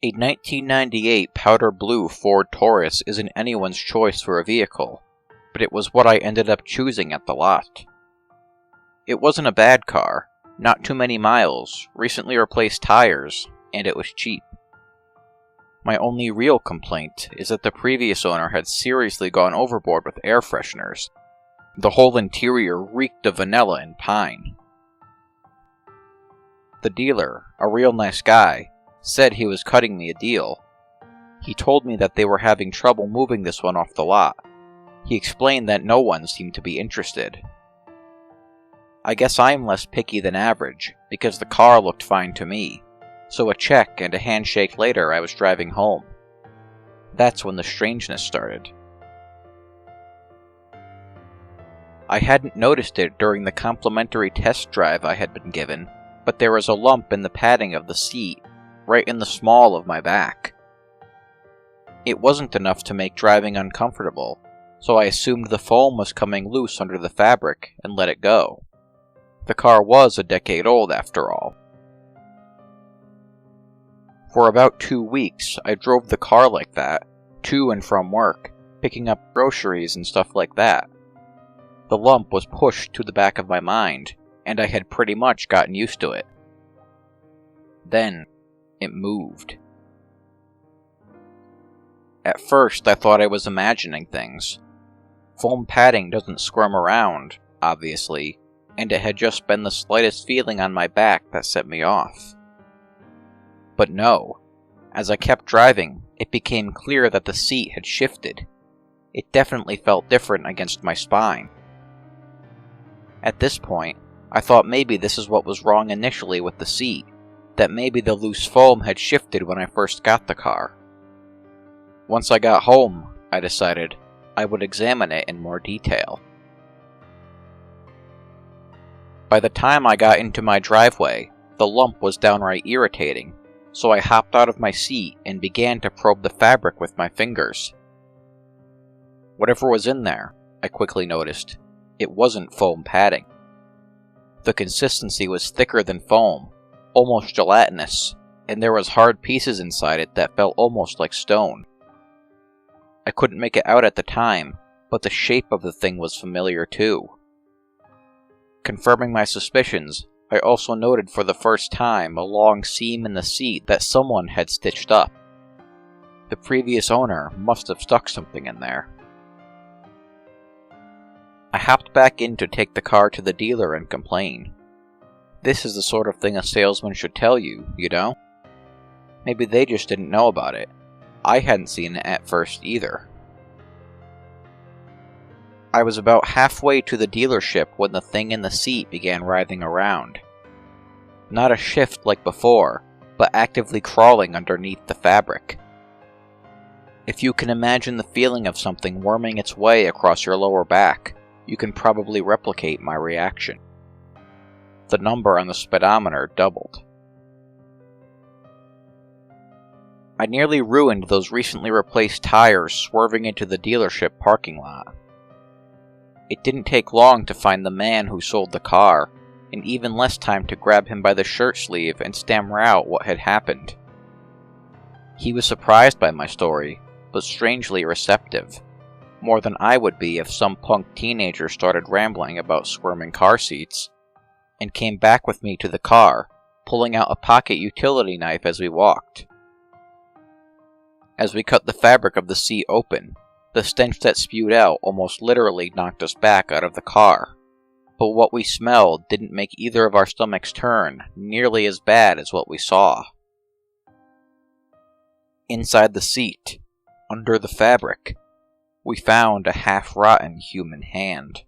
A 1998 powder blue Ford Taurus isn't anyone's choice for a vehicle, but it was what I ended up choosing at the lot. It wasn't a bad car, not too many miles, recently replaced tires, and it was cheap. My only real complaint is that the previous owner had seriously gone overboard with air fresheners. The whole interior reeked of vanilla and pine. The dealer, a real nice guy, said he was cutting me a deal. He told me that they were having trouble moving this one off the lot. He explained that no one seemed to be interested. I guess I'm less picky than average, because the car looked fine to me, so a check and a handshake later I was driving home. That's when the strangeness started. I hadn't noticed it during the complimentary test drive I had been given, but there was a lump in the padding of the seat, right in the small of my back. It wasn't enough to make driving uncomfortable, so I assumed the foam was coming loose under the fabric and let it go. The car was a decade old after all. For about 2 weeks, I drove the car like that, to and from work, picking up groceries and stuff like that. The lump was pushed to the back of my mind, and I had pretty much gotten used to it. Then, it moved. At first, I thought I was imagining things. Foam padding doesn't squirm around, obviously, and it had just been the slightest feeling on my back that set me off. But no, as I kept driving, it became clear that the seat had shifted. It definitely felt different against my spine. At this point, I thought maybe this is what was wrong initially with the seat, that maybe the loose foam had shifted when I first got the car. Once I got home, I decided I would examine it in more detail. By the time I got into my driveway, the lump was downright irritating, so I hopped out of my seat and began to probe the fabric with my fingers. Whatever was in there, I quickly noticed, it wasn't foam padding. The consistency was thicker than foam, almost gelatinous, and there was hard pieces inside it that felt almost like stone. I couldn't make it out at the time, but the shape of the thing was familiar too. Confirming my suspicions, I also noted for the first time a long seam in the seat that someone had stitched up. The previous owner must have stuck something in there. I hopped back in to take the car to the dealer and complain. This is the sort of thing a salesman should tell you, you know? Maybe they just didn't know about it. I hadn't seen it at first either. I was about halfway to the dealership when the thing in the seat began writhing around. Not a shift like before, but actively crawling underneath the fabric. If you can imagine the feeling of something worming its way across your lower back, you can probably replicate my reaction. The number on the speedometer doubled. I nearly ruined those recently replaced tires swerving into the dealership parking lot. It didn't take long to find the man who sold the car, and even less time to grab him by the shirt sleeve and stammer out what had happened. He was surprised by my story, but strangely receptive, more than I would be if some punk teenager started rambling about squirming car seats, and came back with me to the car, pulling out a pocket utility knife as we walked. As we cut the fabric of the seat open, the stench that spewed out almost literally knocked us back out of the car. But what we smelled didn't make either of our stomachs turn nearly as bad as what we saw. Inside the seat, under the fabric, we found a half-rotten human hand.